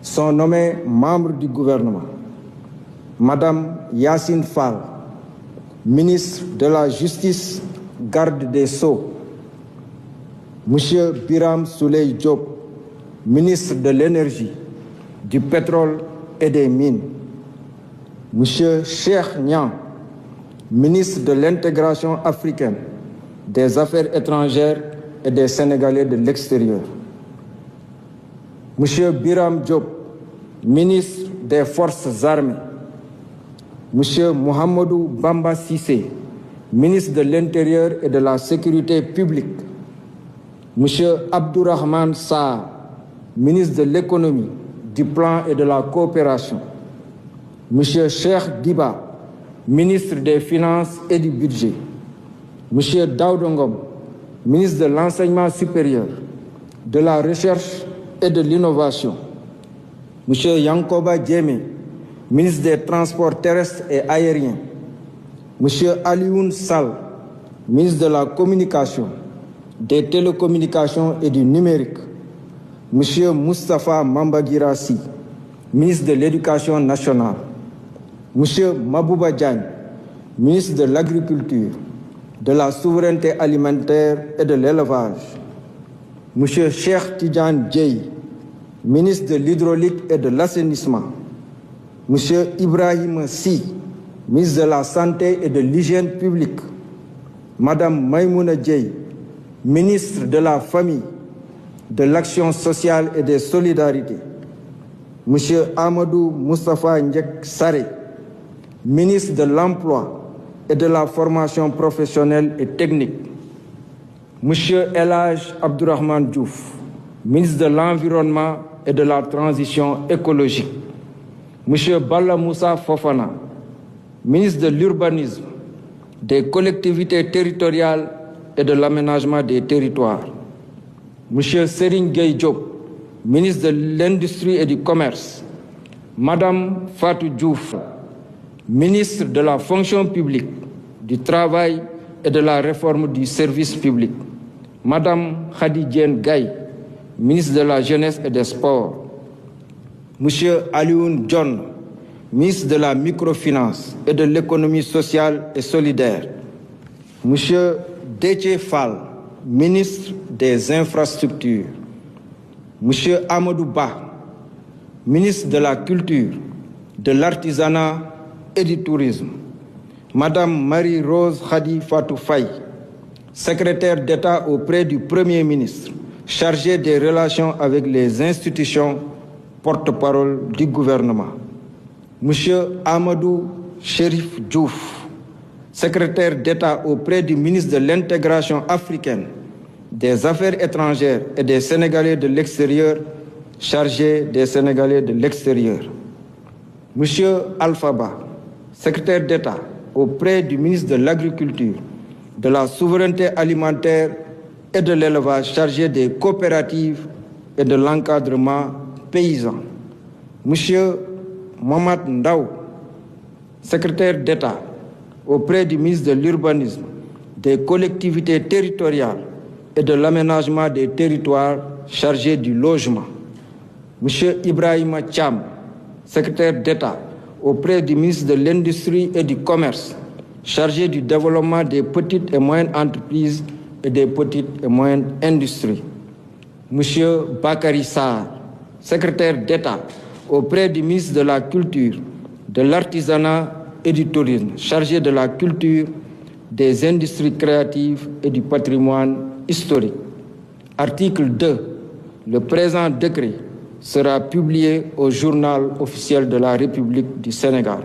sont nommés membres du gouvernement. Madame Yacine Fall, ministre de la Justice, garde des Sceaux. Monsieur Biram Souleye Diop, ministre de l'Énergie, du Pétrole et des Mines. Monsieur Cheikh Niang, ministre de l'Intégration africaine, des Affaires étrangères et des Sénégalais de l'extérieur. Monsieur Biram Diop, ministre des Forces armées. Monsieur Mohamedou Bamba Cissé, ministre de l'Intérieur et de la Sécurité publique. Monsieur Abdourahmane Sarr, ministre de l'Économie, du Plan et de la Coopération. Monsieur Cheikh Diba, ministre des Finances et du Budget. Monsieur Daouda Ngom, ministre de l'Enseignement supérieur, de la Recherche et de l'Innovation. Monsieur Yankoba Diémé, ministre des Transports terrestres et aériens. Monsieur Alioune Sall, ministre de la Communication, des Télécommunications et du Numérique. Monsieur Moustapha Mambagirassi, ministre de l'Éducation nationale. Monsieur Mabouba Diagne, ministre de l'Agriculture, de la Souveraineté alimentaire et de l'Élevage. Monsieur Cheikh Tidiane Dièye, ministre de l'Hydraulique et de l'Assainissement. Monsieur Ibrahim Sy, ministre de la Santé et de l'Hygiène publique. Madame Maïmouna Dièye, ministre de la Famille, de l'Action sociale et des Solidarités. Monsieur Amadou Moustapha Ndiek Saré, ministre de l'Emploi et de la Formation professionnelle et technique. Monsieur El Hadj Abdourahmane Diouf, ministre de l'Environnement et de la Transition écologique. Monsieur Balla Moussa Fofana, ministre de l'Urbanisme, des collectivités territoriales et de l'aménagement des territoires. Monsieur Serigne Gueye Diop, ministre de l'Industrie et du Commerce. Madame Fatou Diouf, ministre de la Fonction publique, du Travail et de la Réforme du service public. Madame Khady Diène Gaye, ministre de la Jeunesse et des Sports. Monsieur Alioune John, ministre de la Microfinance et de l'Économie sociale et solidaire. Monsieur Déthié Fall, ministre des Infrastructures. Monsieur Amadou Ba, ministre de la Culture, de l'Artisanat et du Tourisme. Madame Marie-Rose Khady Fatou Faye, secrétaire d'État auprès du Premier ministre, chargée des relations avec les institutions, porte-parole du gouvernement. Monsieur Amadou Chérif Diouf, secrétaire d'État auprès du ministre de l'Intégration africaine, des Affaires étrangères et des Sénégalais de l'extérieur, chargé des Sénégalais de l'extérieur. Monsieur Alpha Ba, secrétaire d'État auprès du ministre de l'Agriculture, de la Souveraineté alimentaire et de l'Élevage, chargé des coopératives et de l'encadrement paysan. Monsieur Mohamed Ndaw, secrétaire d'État auprès du ministre de l'Urbanisme, des collectivités territoriales et de l'aménagement des territoires, chargé du logement. Monsieur Ibrahima Thiam, secrétaire d'État auprès du ministre de l'Industrie et du Commerce, chargé du développement des petites et moyennes entreprises et des petites et moyennes industries. Monsieur Bakary Sarr, secrétaire d'État auprès du ministre de la Culture, de l'Artisanat et du Tourisme, chargé de la culture, des industries créatives et du patrimoine historique. Article 2. Le présent décret sera publié au journal officiel de la République du Sénégal.